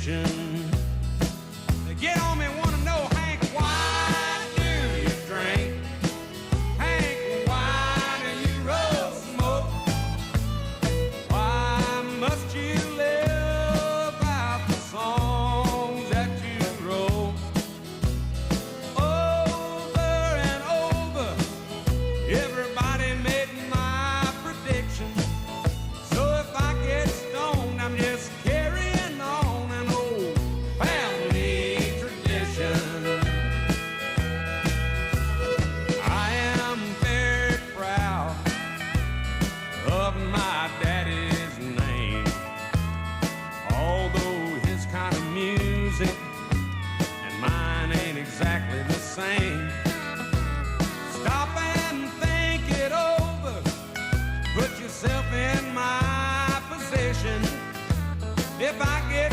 tradition. They get on me, want to know, Hank, why do you drink? Hank, why do you roll smoke? Why must you live out the songs that you wrote? Over and over, everybody made my prediction. So if I get stoned, I'm just carrying on an old family tradition. I am very proud of my daddy's name, although his kind of music and mine ain't exactly the same. Stop and think it over. Put yourself in my position. If I get